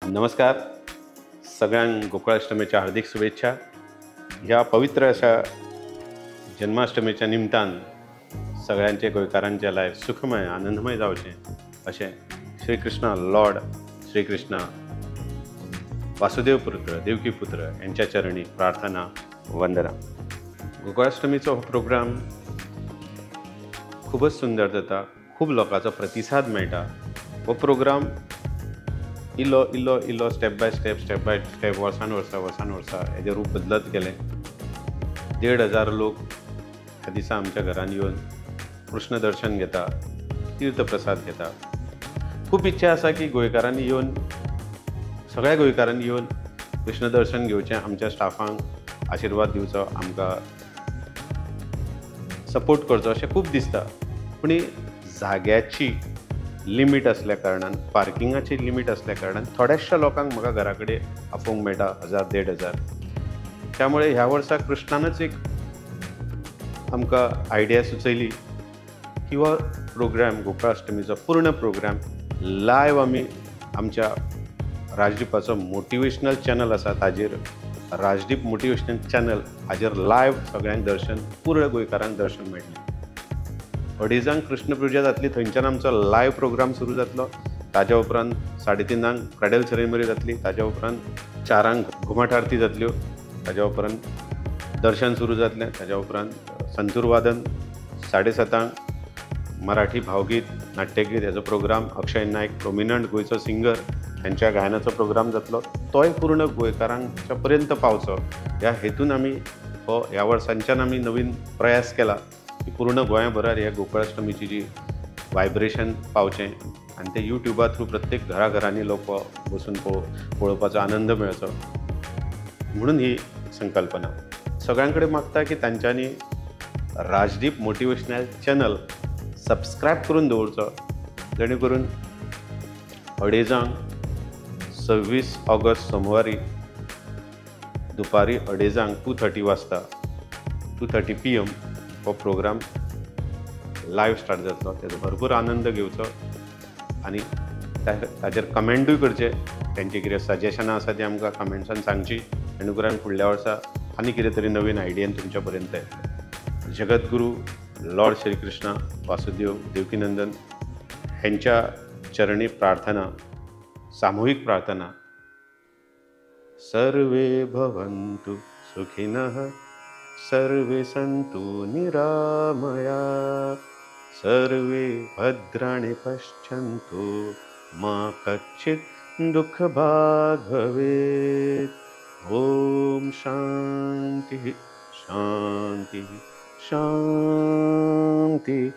नमस्कार. सगळ्यांक गोकुळाष्टमीच्या हार्दिक शुभेच्छा. ह्या पवित्र अशा जन्माष्टमीच्या निमतान सगळ्यांचे गोंयकारांचे लायफ सुखमय आनंदमय जावचें अशें श्रीकृष्ण लॉर्ड श्रीकृष्ण वासुदेव पुत्र देवकी पुत्र यांच्या चरणी प्रार्थना वंदना. गोकुळाष्टमीचो हो प्रोग्राम खूबच सुंदर जाता, खूब लोकांचो प्रतिसाद मेळटा. हो प्रोग्राम इल्लो इल्लो इल्लो स्टेप बाय स्टेप वर्सान वर्सा हेजें रूप बदलत गेलें. 1,500 लोक ह्या दिसा आमच्या घरान येवन कृष्ण दर्शन घेता, तीर्थ प्रसाद घेता. खूब इच्छा आसा की गोंयकारांनी येवन सगळ्या गोंयकारांनी येवन कृष्ण दर्शन घेवचें, आमच्या स्टाफांक आशिर्वाद दिवचो, आमकां सपोर्ट करचो अशें खूब दिसता. पूण जाग्याची लिमीट असल्या कारणान, पार्किंगाची लिमीट असल्या कारणान थोड्याशा लोकांक म्हाका घरा कडेन आपोवंक मेळटा 1,000-1,500. त्यामुळे ह्या वर्सा कृष्णानच एक आमकां आयडिया सुचयली की हो प्रोग्राम गोकुळाष्टमीचो पूर्ण प्रोग्राम लायव्ह आमी आमच्या राजदीपाचो मोटिवेशनल चॅनल आसा ताजेर, राजदीप मोटिवेशनल चॅनल हाजेर लायव्ह सगळ्यांक दर्शन, पूर्ण गोंयकारांक दर्शन मेळटलें. 2:30 कृष्ण पुजा जातली, थंयच्यान आमचो लायव्ह प्रोग्राम सुरू जातलो. ताज्या उपरांत 3:30 क्रॅडल सेरेमनी जातली. ताज्या उपरांत 4 घुमट आरती जातल्यो. ताज्या उपरांत दर्शन सुरू जातलें. ताज्या उपरांत संतूर वादन. 7:30 मराठी भावगीत नाट्यगीत हेजो प्रोग्राम. अक्षय नायक प्रोमिनंट गोंयचो सिंगर, हेंच्या गायनाचो प्रोग्राम जातलो. तोय पूर्ण गोंयकारांच्या पर्यंत पावचो ह्या हेतून आमी ह्या वर्सांच्यान आमी नवीन प्रयास केला की पूर्ण गोंयभरार ह्या गोकुळाष्टमीची जी वायब्रेशन पावचें आनी ते युट्यूबा थ्रू प्रत्येक घराघरांनी लोक बसून पळोवपाचो आनंद मेळचो म्हणून ही संकल्पना. सगळ्यां कडेन मागता की तांच्यांनी राजदीप मोटिवेशनल चॅनल सबस्क्रायब करून दवरचो, जेणे करून 2:30 26 ऑगस्ट सोमवारी दुपारी 2:30 2:30 वाजता 2:30 PM हो प्रोग्राम लायव्ह स्टार्ट जातलो. तेजो भरपूर आनंद घेवचो आनी ताजेर कमेंटूय करचे. तेंची कितें सजेशनां आसा ती आमकां कमेंट्सान सांगची, जेणे करून फुडल्या वर्सा आनी कितें तरी नवीन आयडियेन तुमच्या पर्यंत येतलें. जगद्गुरू लॉर्ड श्रीकृष्ण वासुदेव देवकीनंदन हेंच्या चरणी प्रार्थना, सामूहिक प्रार्थना. सर्वे भवन्तु सुखिनः, सर्वे सन्तु निरामया, सर्वे भद्राणि पश्यन्तु, मा कच्चित् दुःखभाग् भवेत्. ॐ शान्तिः शान्तिः शान्तिः.